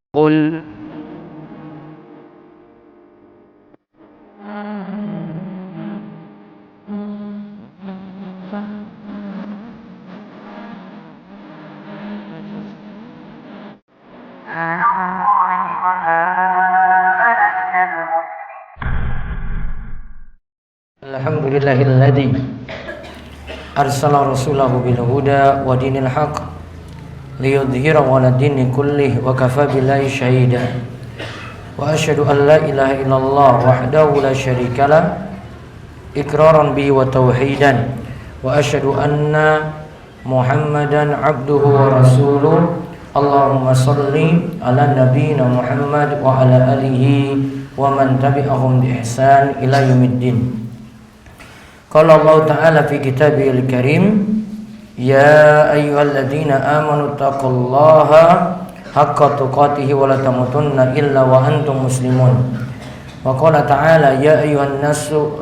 قل Alhamdulillahilladzi arsala rasulahu bil huda wa dinil haqq liyudhhirahu 'ala dini kullih wa kafa billahi shahida wa asyhadu an la ilaha illallah wahdahu la syarikalah iqraran bihi wa tauhidan wa asyhadu anna Muhammadan abduhu wa rasuluh. Allahumma salli ala nabiyyina Muhammad wa ala alihi wa man tabi'ahum bi ihsan ila yaumiddin. Qala Allah Ta'ala fi kitabihil karim, ya ayyuhalladzina amanu taqullaha haqqa tuqatih wa la tamutunna illa wa antum muslimun. Wa qala ta'ala ya ayyuhan nasu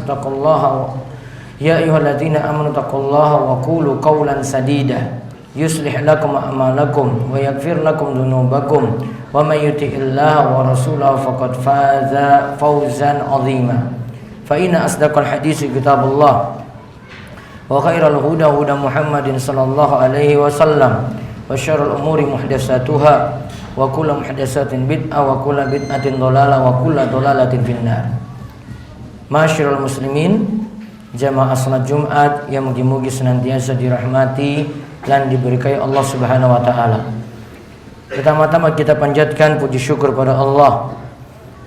taqullaha ya ayyuhalladzina amanu taqullaha wa qulu qawlan sadida yuslih lakum a'malakum wa yaghfir lakum dhunubakum wa may yuti'illaha wa rasulahu faqad faza fawzan 'azima. Fa inna asdaqal hadisi kitabullah wa khairal huda huda Muhammadin sallallahu alaihi wasallam wa syarrul umuri muhdatsatuha wa kullu muhdatsatin bid'ah wa kullu bid'atin dhalalah wa kullu dhalalatin finnar. Masyarul muslimin, jamaah salat Jumat yang mugi-mugi senantiasa dirahmati dan diberkahi Allah Subhanahu wa taala. Pertama-tama kita panjatkan puji syukur pada Allah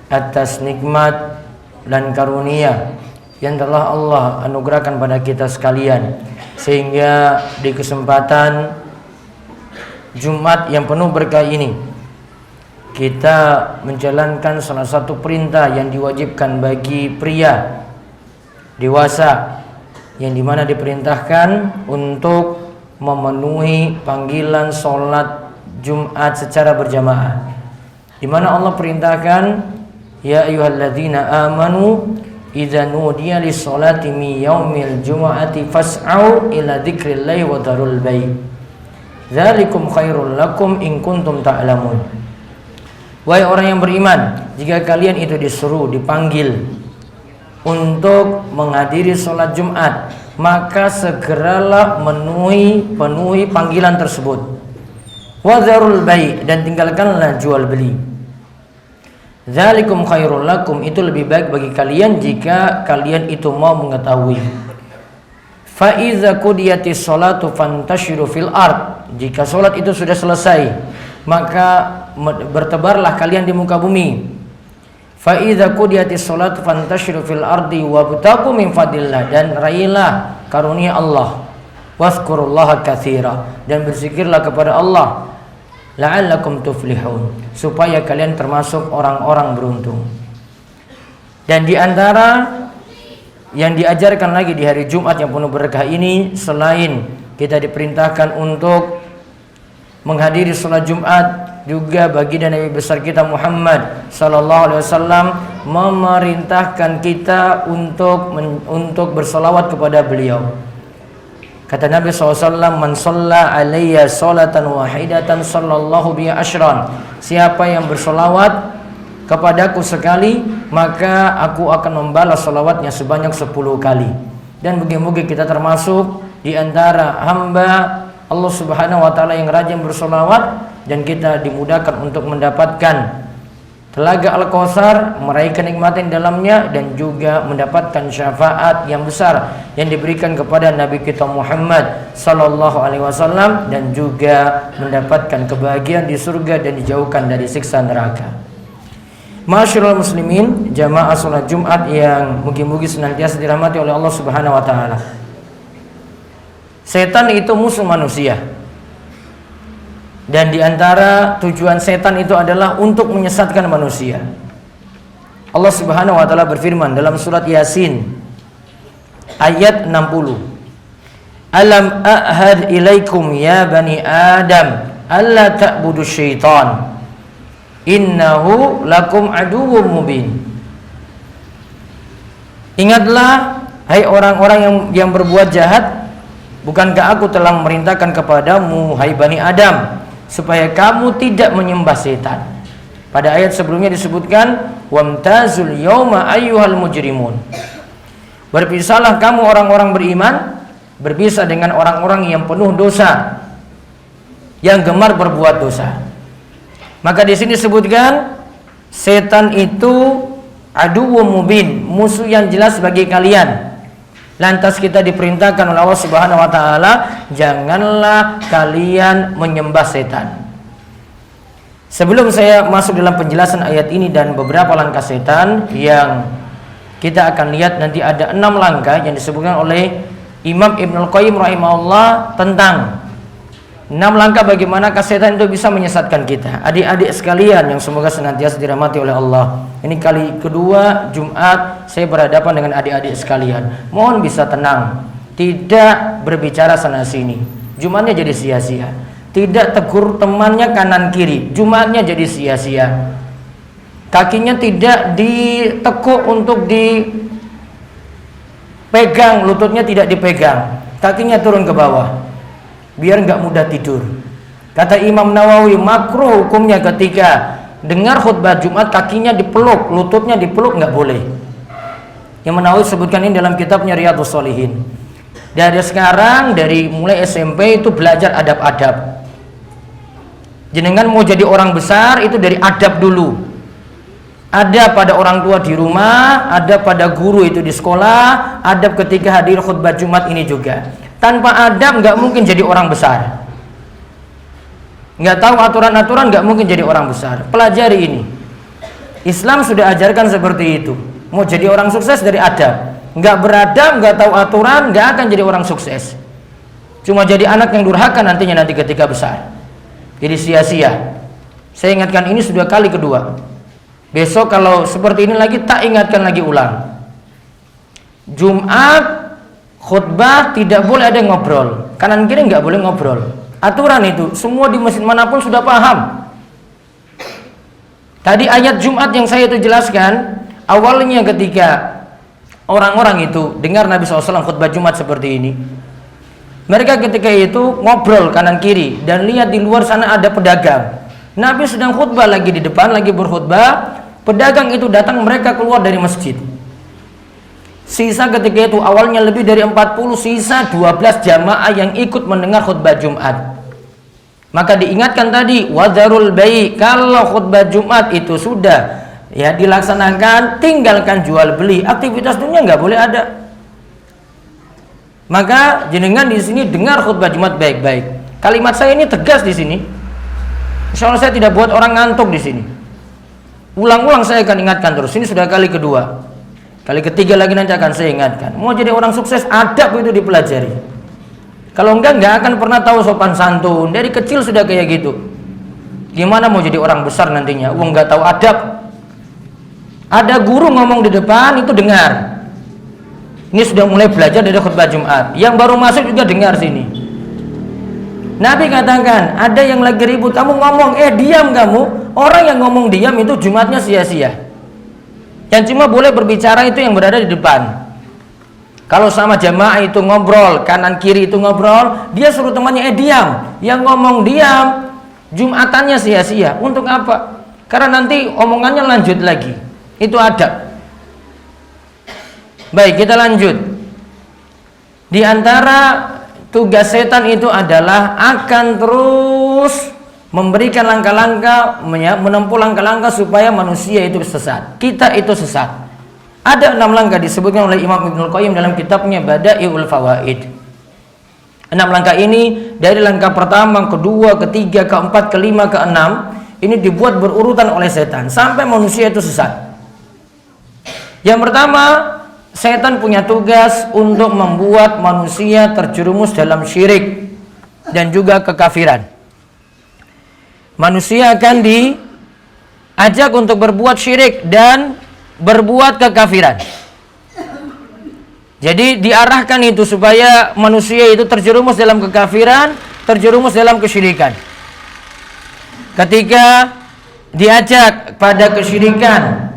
atas nikmat dan karunia yang telah Allah anugerahkan pada kita sekalian, sehingga di kesempatan Jumat yang penuh berkah ini kita menjalankan salah satu perintah yang diwajibkan bagi pria dewasa, yang dimana diperintahkan untuk memenuhi panggilan sholat Jumat secara berjamaah, dimana Allah perintahkan ya ayyuhalladzina amanu idza nudiya lis-sholati min yaumil jumu'ati fas'au ila dzikrillahi wa dzarul bai' dzalikum khairul lakum in kuntum ta'lamun. Wahai orang yang beriman, jika kalian itu disuruh, dipanggil untuk menghadiri sholat Jumat, maka segeralah penuhi panggilan tersebut. Wa dzarul bai', dan tinggalkanlah jual beli. Dzalikum khairul lakum, itu lebih baik bagi kalian jika kalian itu mau mengetahui. Fa iza qudiyatis sholatu fantashiru fil ard, jika sholat itu sudah selesai maka bertebarlah kalian di muka bumi. Fa iza qudiyatis sholatu fantashiru fil ardi wabtaqu min fadlillah, dan raihlah karunia Allah. Wazkurullaha katsira, dan berzikirlah kepada Allah la'allakum tuflihun, supaya kalian termasuk orang-orang beruntung. Dan di antara yang diajarkan lagi di hari Jumat yang penuh berkah ini, selain kita diperintahkan untuk menghadiri sholat Jumat, juga baginda Nabi besar kita Muhammad sallallahu alaihi wasallam memerintahkan kita untuk bersolawat kepada beliau. Kata Nabi SAW, man shalla alayya sholatan wahidatan sallallahu biha asyran, siapa yang bersolawat kepadaku sekali, maka aku akan membalas solawatnya sebanyak 10 kali. Dan mugi-mugi kita termasuk di antara hamba Allah Subhanahu wa taala yang rajin bersolawat, dan kita dimudahkan untuk mendapatkan telaga Al-Kautsar, meraih kenikmatan dalamnya, dan juga mendapatkan syafaat yang besar yang diberikan kepada Nabi kita Muhammad sallallahu alaihi wasallam, dan juga mendapatkan kebahagiaan di surga dan dijauhkan dari siksa neraka. Masyarul muslimin, jamaah salat Jumat yang mugi-mugi senantiasa dirahmati oleh Allah Subhanahu wa taala. Setan itu musuh manusia, dan di antara tujuan setan itu adalah untuk menyesatkan manusia. Allah Subhanahu wa taala berfirman dalam surat Yasin ayat 60. Alam a'had ilaikum ya bani Adam alla ta'budu syaitan innahu lakum aduwwum mubin. Ingatlah hai orang-orang yang berbuat jahat, bukankah aku telah memerintahkan kepadamu hai bani Adam supaya kamu tidak menyembah setan. Pada ayat sebelumnya disebutkan wamtazul yauma ayyuhal mujrimun. Berpisahlah kamu orang-orang beriman, berpisah dengan orang-orang yang penuh dosa, yang gemar berbuat dosa. Maka di sini disebutkan setan itu aduwwum mubin, musuh yang jelas bagi kalian. Lantas kita diperintahkan oleh Allah Subhanahu wa taala, janganlah kalian menyembah setan. Sebelum saya masuk dalam penjelasan ayat ini dan beberapa langkah setan yang kita akan lihat, nanti ada 6 langkah yang disebutkan oleh Imam Ibnul Qayyim rahimahullah tentang 6 langkah bagaimanakah setan itu bisa menyesatkan kita. Adik-adik sekalian yang semoga senantiasa dirahmati oleh Allah, ini kali kedua Jumat saya berhadapan dengan adik-adik sekalian. Mohon bisa tenang, tidak berbicara sana sini, Jumatnya jadi sia-sia. Tidak tegur temannya kanan kiri, Jumatnya jadi sia-sia. Kakinya tidak ditekuk untuk dipegang, lututnya tidak dipegang, kakinya turun ke bawah biar nggak mudah tidur. Kata Imam Nawawi, makruh hukumnya ketika dengar khutbah Jumat kakinya dipeluk, lututnya dipeluk, nggak boleh. Imam Nawawi sebutkan ini dalam kitabnya Riyadhus Shalihin. Dari sekarang, dari mulai SMP itu belajar adab-adab. Jenengan mau jadi orang besar itu dari adab dulu. Ada pada orang tua di rumah, ada pada guru itu di sekolah, adab ketika hadir khutbah Jumat ini juga. Tanpa adab nggak mungkin jadi orang besar. Nggak tahu aturan-aturan nggak mungkin jadi orang besar. Pelajari ini. Islam sudah ajarkan seperti itu. Mau jadi orang sukses dari adab. Nggak beradab, nggak tahu aturan, nggak akan jadi orang sukses. Cuma jadi anak yang durhaka nantinya ketika besar. Jadi sia-sia. Saya ingatkan ini sudah kali kedua. Besok kalau seperti ini lagi tak ingatkan lagi ulang. Jumat khutbah tidak boleh ada yang ngobrol, kanan kiri nggak boleh ngobrol. Aturan itu semua di masjid manapun sudah paham. Tadi ayat Jumat yang saya itu jelaskan awalnya ketika orang-orang itu dengar Nabi SAW khutbah Jumat seperti ini, mereka ketika itu ngobrol kanan kiri dan lihat di luar sana ada pedagang. Nabi sedang khutbah lagi di depan, lagi berkhutbah, pedagang itu datang, mereka keluar dari masjid. Sisa ketika itu awalnya lebih dari 40, sisa 12 jamaah yang ikut mendengar khutbah Jumat. Maka diingatkan tadi wadzarul bai', kalau khutbah Jumat itu sudah ya dilaksanakan, tinggalkan jual beli, aktivitas dunia nggak boleh ada. Maka jenengan di sini dengar khutbah Jumat baik-baik. Kalimat saya ini tegas di sini. Insya Allah saya tidak buat orang ngantuk di sini. Ulang-ulang saya akan ingatkan terus. Ini sudah kali kedua. Kali ketiga lagi nanti akan saya ingatkan. Mau jadi orang sukses, adab itu dipelajari. Kalau enggak akan pernah tahu sopan santun. Dari kecil sudah kayak gitu. Gimana mau jadi orang besar nantinya? Uang nggak tahu adab. Ada guru ngomong di depan itu dengar. Ini sudah mulai belajar dari khutbah Jumat. Yang baru masuk juga dengar sini. Nabi katakan, ada yang lagi ribut, kamu ngomong, diam kamu. Orang yang ngomong diam itu Jumatnya sia-sia. Yang cuma boleh berbicara itu yang berada di depan. Kalau sama jamaah itu ngobrol, kanan kiri itu ngobrol, dia suruh temannya diam. Yang ngomong diam, Jumatannya sia-sia. Untuk apa? Karena nanti omongannya lanjut lagi. Itu adab. Baik, kita lanjut. Di antara tugas setan itu adalah akan terus memberikan langkah-langkah, menempuh langkah-langkah supaya manusia itu sesat, kita itu sesat. Ada 6 langkah disebutkan oleh Imam Ibnul Qayyim dalam kitabnya Bada'iul Fawaid. 6 langkah ini dari langkah pertama, kedua, ketiga, keempat, kelima, keenam, ini dibuat berurutan oleh setan sampai manusia itu sesat. Yang pertama, setan punya tugas untuk membuat manusia terjerumus dalam syirik dan juga kekafiran. Manusia akan diajak untuk berbuat syirik dan berbuat kekafiran. Jadi diarahkan itu supaya manusia itu terjerumus dalam kekafiran, terjerumus dalam kesyirikan. Ketika diajak pada kesyirikan,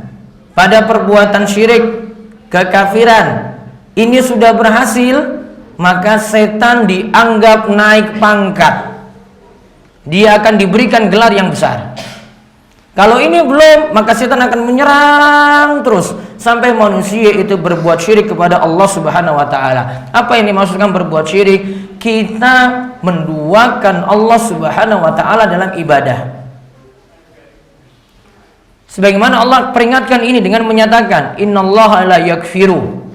pada perbuatan syirik, kekafiran, ini sudah berhasil, maka setan dianggap naik pangkat. dia akan diberikan gelar yang besar. Kalau ini belum, maka setan akan menyerang terus sampai manusia itu berbuat syirik kepada Allah Subhanahu wa taala. Apa yang dimaksudkan berbuat syirik? Kita menduakan Allah Subhanahu wa taala dalam ibadah. Sebagaimana Allah peringatkan ini dengan menyatakan, "Innallaha la yaghfiru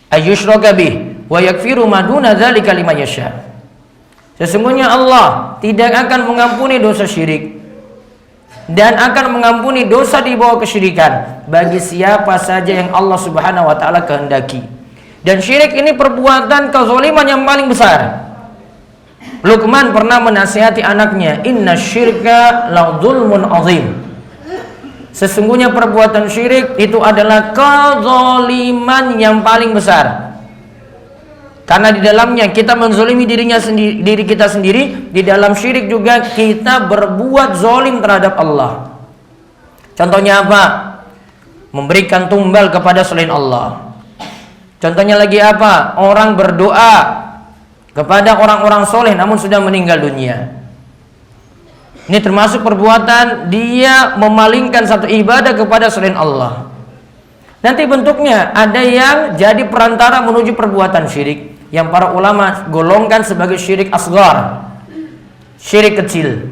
ayyushraka bih wa yaghfiru ma duna dzalika liman yasha." Sesungguhnya Allah tidak akan mengampuni dosa syirik dan akan mengampuni dosa di bawah kesyirikan bagi siapa saja yang Allah Subhanahu wa taala kehendaki. Dan syirik ini perbuatan kezaliman yang paling besar. Luqman pernah menasihati anaknya, "Inna syirka la dzulmun azim." Sesungguhnya perbuatan syirik itu adalah kezaliman yang paling besar. Karena di dalamnya kita menzolimi diri kita sendiri. Di dalam syirik juga kita berbuat zolim terhadap Allah. Contohnya apa? Memberikan tumbal kepada selain Allah. Contohnya lagi apa? Orang berdoa kepada orang-orang soleh namun sudah meninggal dunia. Ini termasuk perbuatan dia memalingkan satu ibadah kepada selain Allah. Nanti bentuknya ada yang jadi perantara menuju perbuatan syirik, yang para ulama golongkan sebagai syirik asghar, syirik kecil.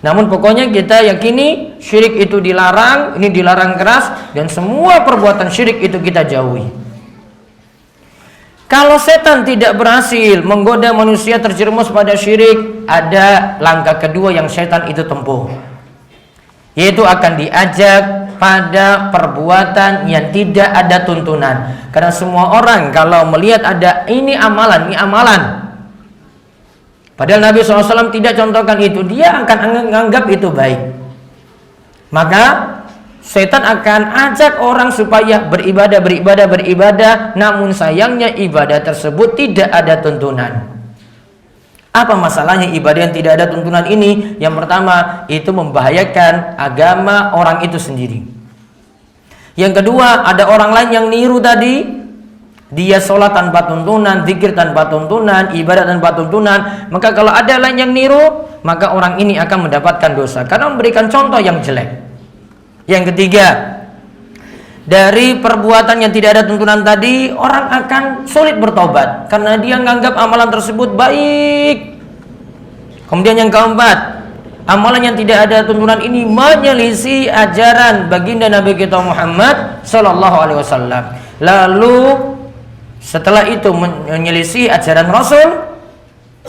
Namun pokoknya kita yakini syirik itu dilarang, ini dilarang keras, dan semua perbuatan syirik itu kita jauhi. Kalau setan tidak berhasil menggoda manusia terjerumus pada syirik, ada langkah kedua yang setan itu tempuh, yaitu akan diajak pada perbuatan yang tidak ada tuntunan. Karena semua orang kalau melihat ada ini amalan, padahal Nabi SAW tidak contohkan itu, dia akan menganggap itu baik. Maka setan akan ajak orang supaya beribadah, namun sayangnya ibadah tersebut tidak ada tuntunan. Apa masalahnya ibadah yang tidak ada tuntunan ini? Yang pertama, itu membahayakan agama orang itu sendiri. Yang kedua, ada orang lain yang niru tadi. Dia sholat tanpa tuntunan, zikir tanpa tuntunan, ibadah tanpa tuntunan. Maka kalau ada lain yang niru, maka orang ini akan mendapatkan dosa karena memberikan contoh yang jelek. Yang ketiga, dari perbuatan yang tidak ada tuntunan tadi, orang akan sulit bertobat karena dia menganggap amalan tersebut baik. Kemudian yang keempat, amalan yang tidak ada tuntunan ini menyelisih ajaran baginda Nabi kita Muhammad sallallahu alaihi wasallam. Lalu setelah itu menyelisih ajaran Rasul,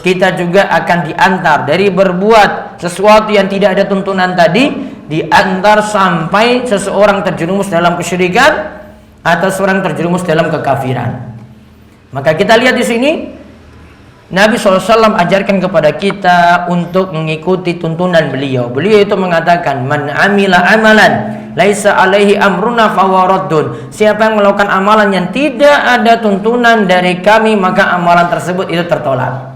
kita juga akan diantar dari berbuat sesuatu yang tidak ada tuntunan tadi, diantar sampai seseorang terjerumus dalam kesyirikan atau seorang terjerumus dalam kekafiran. Maka kita lihat di sini Nabi SAW ajarkan kepada kita untuk mengikuti tuntunan beliau. Beliau itu mengatakan, "Man amila amalan laisa alaihi amruna fahuwa raddun." Siapa yang melakukan amalan yang tidak ada tuntunan dari kami, maka amalan tersebut itu tertolak.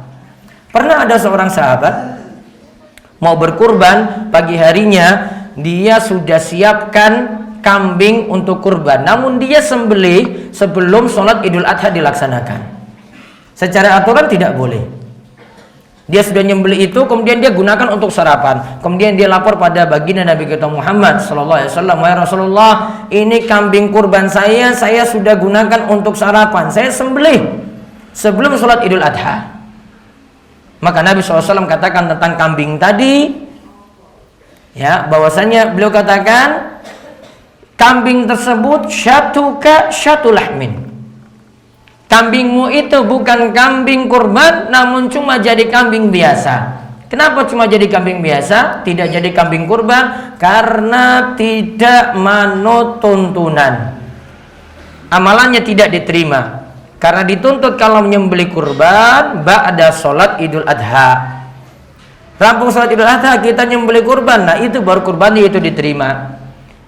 Pernah ada seorang sahabat mau berkurban, pagi harinya dia sudah siapkan kambing untuk kurban, namun dia sembelih sebelum sholat Idul Adha dilaksanakan. Secara aturan tidak boleh. Dia sudah nyembelih itu, kemudian dia gunakan untuk sarapan. Kemudian dia lapor pada baginda Nabi kita Muhammad sallallahu alaihi wasallam, "Wahai Rasulullah, ini kambing kurban saya sudah gunakan untuk sarapan. Saya sembelih sebelum sholat Idul Adha." Maka Nabi SAW katakan tentang kambing tadi, ya, bahwasanya beliau katakan kambing tersebut syatuka syatulahmin. Kambingmu itu bukan kambing kurban, namun cuma jadi kambing biasa. Kenapa cuma jadi kambing biasa, tidak jadi kambing kurban? Karena tidak manut tuntunan. Amalannya tidak diterima. Karena dituntut kalau menyembelih kurban ba'da sholat Idul Adha. Rampung sholat Idul Adha kita nyembelih kurban, nah itu baru kurbannya itu diterima.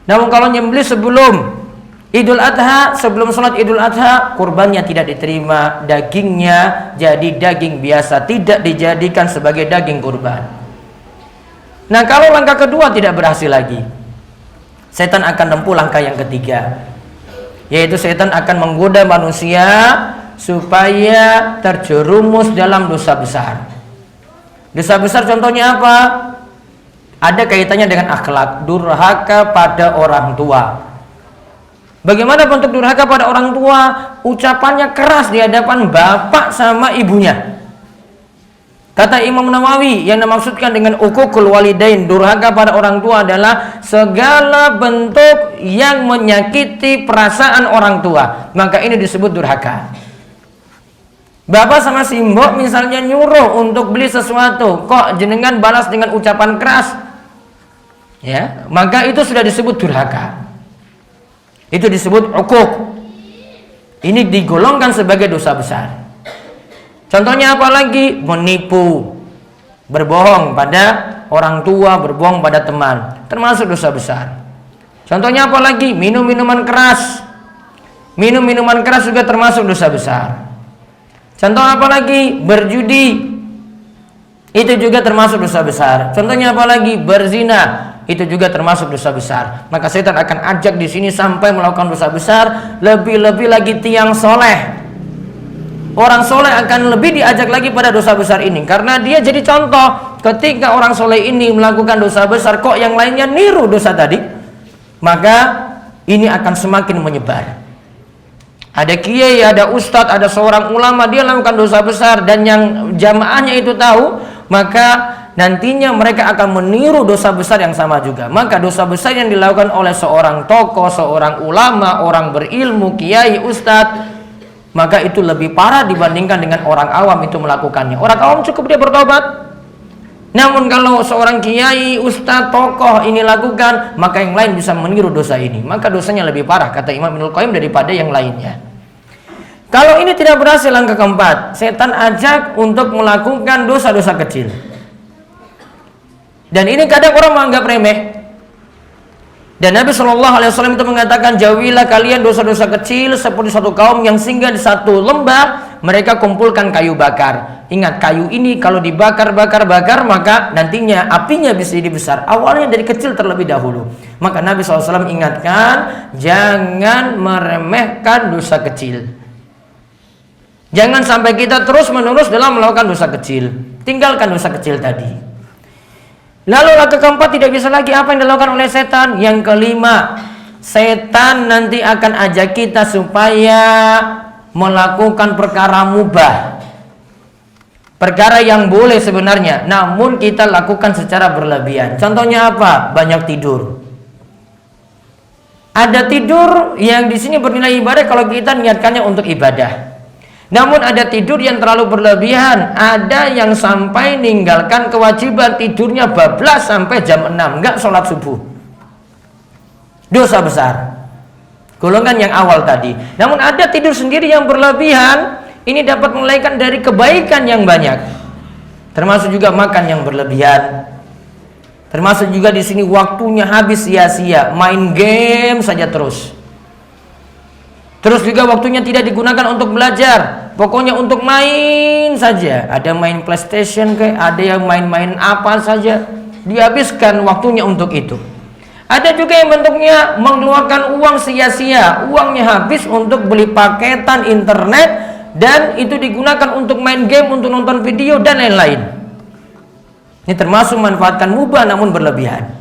Namun kalau nyembelih sebelum Idul Adha, sebelum sholat Idul Adha, kurbannya tidak diterima, dagingnya jadi daging biasa, tidak dijadikan sebagai daging kurban. Nah kalau langkah kedua tidak berhasil lagi, setan akan tempuh langkah yang ketiga, yaitu setan akan menggoda manusia supaya terjerumus dalam dosa besar. Dosa besar contohnya apa? Ada kaitannya dengan akhlak, durhaka pada orang tua. Bagaimana bentuk durhaka pada orang tua? Ucapannya keras di hadapan bapak sama ibunya. Kata Imam Nawawi, yang dimaksudkan dengan uququl walidain, durhaka pada orang tua adalah segala bentuk yang menyakiti perasaan orang tua. Maka ini disebut durhaka. Bapak sama si mbok misalnya nyuruh untuk beli sesuatu, kok jenengan balas dengan ucapan keras, ya, maka itu sudah disebut durhaka. Itu disebut uquq. Ini digolongkan sebagai dosa besar. Contohnya apa lagi? Menipu, berbohong pada orang tua, berbohong pada teman, termasuk dosa besar. Contohnya apa lagi? Minum minuman keras. Minum minuman keras juga termasuk dosa besar. Contoh apa lagi? Berjudi. Itu juga termasuk dosa besar. Contohnya apa lagi? Berzina. Itu juga termasuk dosa besar. Maka setan akan ajak di sini sampai melakukan dosa besar. Lebih-lebih lagi tiang soleh. Orang soleh akan lebih diajak lagi pada dosa besar ini. Karena dia jadi contoh. Ketika orang soleh ini melakukan dosa besar, kok yang lainnya niru dosa tadi, maka ini akan semakin menyebar. Ada kiai, ada ustadz, ada seorang ulama, dia lakukan dosa besar dan yang jamaahnya itu tahu, maka nantinya mereka akan meniru dosa besar yang sama juga. Maka dosa besar yang dilakukan oleh seorang tokoh, seorang ulama, orang berilmu, kiai, ustadz, maka itu lebih parah dibandingkan dengan orang awam itu melakukannya. Orang awam cukup dia bertobat. Namun kalau seorang kiai, ustadz, tokoh ini lakukan, maka yang lain bisa meniru dosa ini. Maka dosanya lebih parah, kata Imam Ibnul Qayyim, daripada yang lainnya. Kalau ini tidak berhasil, langkah keempat, setan ajak untuk melakukan dosa-dosa kecil. Dan ini kadang orang menganggap remeh. Dan Nabi SAW itu mengatakan, jauhilah kalian dosa-dosa kecil seperti satu kaum yang singgah di satu lembah, mereka kumpulkan kayu bakar. Ingat, kayu ini kalau dibakar, maka nantinya apinya bisa jadi besar. Awalnya dari kecil terlebih dahulu. Maka Nabi SAW ingatkan, jangan meremehkan dosa kecil. Jangan sampai kita terus-menerus dalam melakukan dosa kecil. Tinggalkan dosa kecil tadi. Lalu langkah keempat, tidak bisa lagi apa yang dilakukan oleh setan. Yang kelima, setan nanti akan ajak kita supaya melakukan perkara mubah, perkara yang boleh sebenarnya, namun kita lakukan secara berlebihan. Contohnya apa? Banyak tidur. Ada tidur yang di sini bernilai ibadah kalau kita niatkannya untuk ibadah. Namun ada tidur yang terlalu berlebihan. Ada yang sampai ninggalkan kewajiban tidurnya bablas sampai jam 6, enggak sholat subuh. Dosa besar. Golongan yang awal tadi. Namun ada tidur sendiri yang berlebihan. Ini dapat melahirkan dari kebaikan yang banyak. Termasuk juga makan yang berlebihan. Termasuk juga di sini waktunya habis sia-sia, main game saja terus. Terus juga waktunya tidak digunakan untuk belajar, pokoknya untuk main saja. Ada main PlayStation kayak, ada yang main-main apa saja, dihabiskan waktunya untuk itu. Ada juga yang bentuknya mengeluarkan uang sia-sia, uangnya habis untuk beli paketan internet dan itu digunakan untuk main game, untuk nonton video dan lain-lain. Ini termasuk manfaatkan mubah namun berlebihan.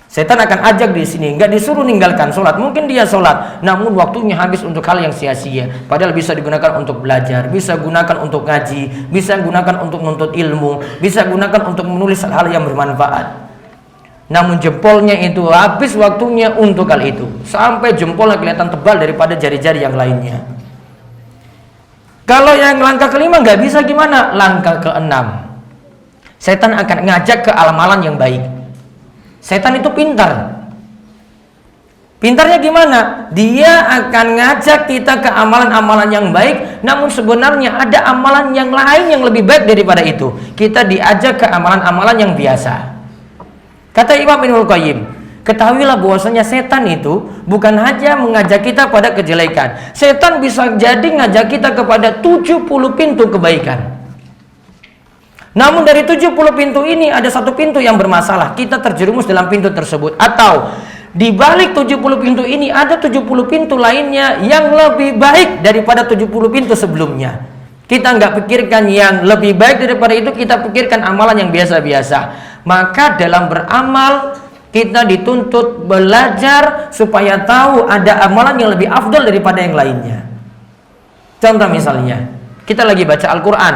Setan akan ajak di sini, nggak disuruh ninggalkan sholat. Mungkin dia sholat, namun waktunya habis untuk hal yang sia-sia. Padahal bisa digunakan untuk belajar, bisa gunakan untuk ngaji, bisa gunakan untuk menuntut ilmu, bisa gunakan untuk menulis hal-hal yang bermanfaat. Namun jempolnya itu habis waktunya untuk hal itu, sampai jempolnya kelihatan tebal daripada jari-jari yang lainnya. Kalau yang langkah kelima nggak bisa gimana? Langkah keenam, setan akan ngajak ke amalan yang baik. Setan itu pintar. Pintarnya gimana? Dia akan ngajak kita ke amalan-amalan yang baik, namun sebenarnya ada amalan yang lain yang lebih baik daripada itu. Kita diajak ke amalan-amalan yang biasa. Kata Imam Ibnul Qayyim, ketahuilah bahwasanya setan itu bukan hanya mengajak kita pada kejelekan. Setan bisa jadi ngajak kita kepada 70 pintu kebaikan. Namun dari 70 pintu ini ada satu pintu yang bermasalah. Kita terjerumus dalam pintu tersebut. Atau di balik 70 pintu ini ada 70 pintu lainnya yang lebih baik daripada 70 pintu sebelumnya. kita nggak pikirkan yang lebih baik daripada itu, kita pikirkan amalan yang biasa-biasa. Maka dalam beramal kita dituntut belajar supaya tahu ada amalan yang lebih afdal daripada yang lainnya. Contoh misalnya, kita lagi baca Al-Quran,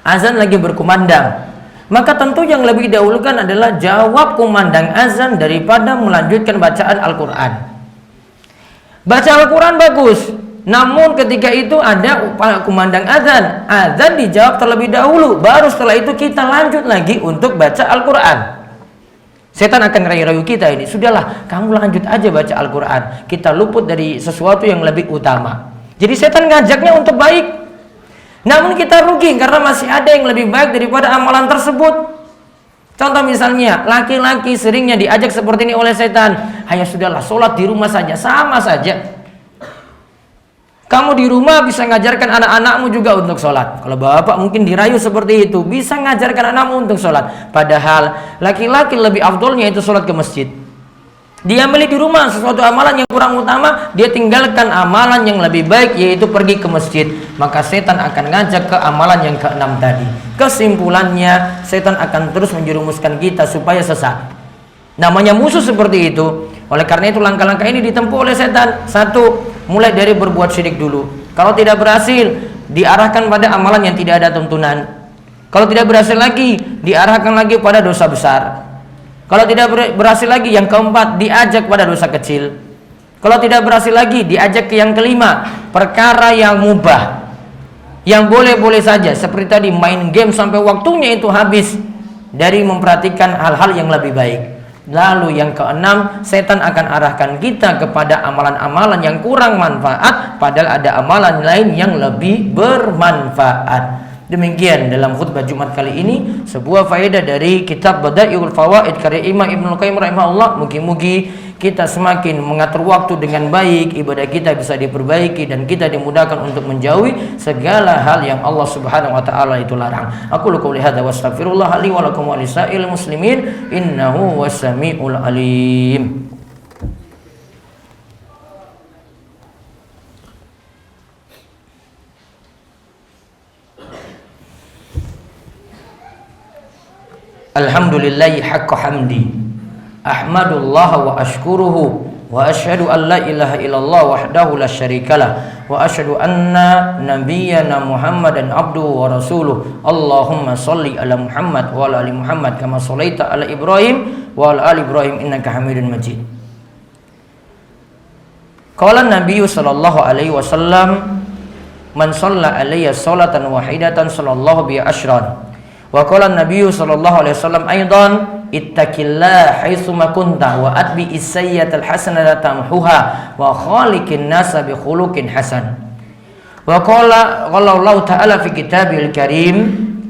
azan lagi berkumandang, maka tentu yang lebih didahulukan adalah jawab kumandang azan daripada melanjutkan bacaan Al-Quran. Baca Al-Quran bagus, namun ketika itu ada kumandang azan, azan dijawab terlebih dahulu, baru setelah itu kita lanjut lagi untuk baca Al-Quran. Setan akan rayu-rayu kita ini, sudahlah kamu lanjut aja baca Al-Quran, kita luput dari sesuatu yang lebih utama. Jadi setan ngajaknya untuk baik, namun kita rugi karena masih ada yang lebih baik daripada amalan tersebut. Contoh misalnya, laki-laki seringnya diajak seperti ini oleh setan, hanya sudahlah sholat di rumah saja, sama saja. Kamu di rumah bisa ngajarkan anak-anakmu juga untuk sholat. Kalau bapak mungkin dirayu seperti itu, bisa ngajarkan anakmu untuk sholat. Padahal laki-laki lebih afdolnya itu sholat ke masjid. Dia milih di rumah sesuatu amalan yang kurang utama, dia tinggalkan amalan yang lebih baik, yaitu pergi ke masjid. Maka setan akan ngajak ke amalan yang keenam tadi. Kesimpulannya, setan akan terus menjerumuskan kita supaya sesat. Namanya musuh seperti itu. Oleh karena itu langkah-langkah ini ditempuh oleh setan. Satu, mulai dari berbuat syirik dulu. Kalau tidak berhasil, diarahkan pada amalan yang tidak ada tuntunan. Kalau tidak berhasil lagi, diarahkan lagi pada dosa besar. Kalau tidak berhasil lagi, yang keempat, diajak pada dosa kecil. Kalau tidak berhasil lagi, diajak ke yang kelima, perkara yang mubah, yang boleh-boleh saja, seperti tadi main game sampai waktunya itu habis, dari memperhatikan hal-hal yang lebih baik. Lalu yang keenam, setan akan arahkan kita kepada amalan-amalan yang kurang manfaat, padahal ada amalan lain yang lebih bermanfaat. Demikian dalam khutbah Jumat kali ini sebuah faedah dari kitab Bada'iul Fawaid karya Imam Ibnu Qayyim rahimahullah. Mugi-mugi kita semakin mengatur waktu dengan baik, ibadah kita bisa diperbaiki dan kita dimudahkan untuk menjauhi segala hal yang Allah Subhanahu wa taala itu larang. Aku qouli hadza wa astaghfirullah li wa lakum wa lisa'il muslimin innahu was-sami'ul alim. Alhamdulillahi haqqa hamdi, ahmadullah wa ashkuruhu, wa ashhadu an la ilaha illallah wahdahu la syarikalah, wa ashhadu anna nabiyyana Muhammadan abduhu wa rasuluh. Allahumma salli ala Muhammad wa ala ali Muhammad kama shallaita ala Ibrahim wa ala ali Ibrahim innaka Hamidun Majid. Qala Nabi sallallahu alaihi wasallam, man shalla alayya sholatan wahidatan sallallahu bi asyran. Wa qala Nabi sallallahu alaihi wasallam aidan, ittaqillah haitsuma kunta wa atbi as-sayyi'atal hasanata tamhuha wa khaliqin nasa bi khuluqin hasan. Wa qala Allah ta'ala fi kitabil karim,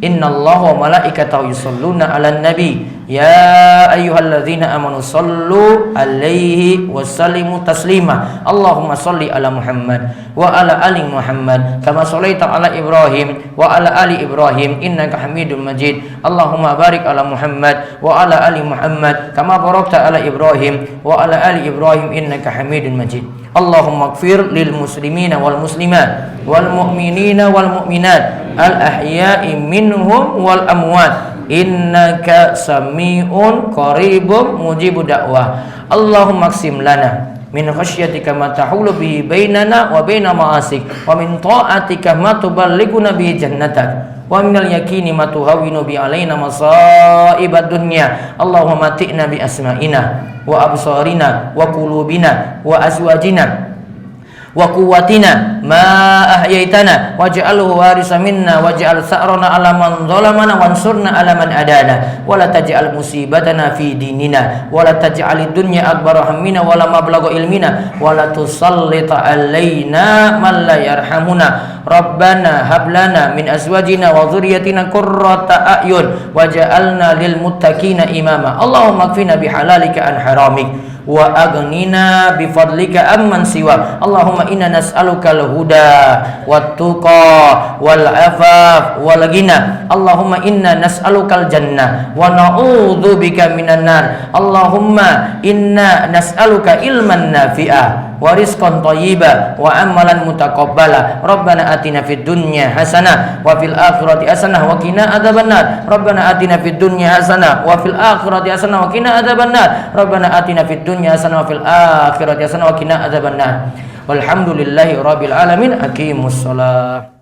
innallaha wa malaikatahu yusholluna 'alan nabi ya ayyuhalladzina amanu shallu 'alaihi wa sallimu taslima. Allahumma shalli ala Muhammad wa ala ali Muhammad kama shallaita ala Ibrahim wa ala ali Ibrahim innaka Hamidum Majid. Allahumma barik ala Muhammad wa ala ali Muhammad kama barakta ala Ibrahim wa ala ali Ibrahim innaka Hamidum Majid. Allahumma ighfir lil muslimina wal muslimat wal mu'minina wal mu'minat al ahya'i minhum wal amwat innaka sami'un qaribun mujibud da'wah. Allahumma qsim lana min khasyatika ma tahulu bihi bainana wa baina ma'asik wa min ta'atika ma tuballighuna bihi jannatak wa minal yakini ma tuhawwinu bi alaina masaibad dunya. Allahumma mati'na bi asma'ina wa absarina wa qulubina wa azwajina wa quwwatina ma ahyaitana waj'alhu warisa minna waj'al sa'rana 'ala man zalamana wansurna 'ala man adana wa la taj'al musibatana fi dinina wa la taj'alid dunya akbar hammina wa la mablagha ilmina wa la tusallit 'alaina man la yarhamuna. Rabbana hab lana min azwajina wa dhurriyyatina qurrata a'yun waj'alna lil muttaqina imama. Allahumma kfina bihalalika an haramik wa aghnina bifadlika amman siwa. Allahumma inna nas'aluka al-huda wat-tuqa wal-afaf wal-ghina. Allahumma inna nas'aluka al-jannah wa na'udzubika minan nar. Allahumma inna nas'aluka ilman nafi'a wa rizqan thayyiba wa amalan mutaqabbala. Rabbana atina fid dunya hasanah wa fil akhirati hasanah wa qina adzabannar. Rabbana atina fid dunya hasanah wa fil akhirati hasanah wa qina adzabannar. Rabbana atina fid dunya hasanah wa fil akhirati hasanah wa qina adzabannar. Walhamdulillahi rabbil alamin. Aqimus shalah.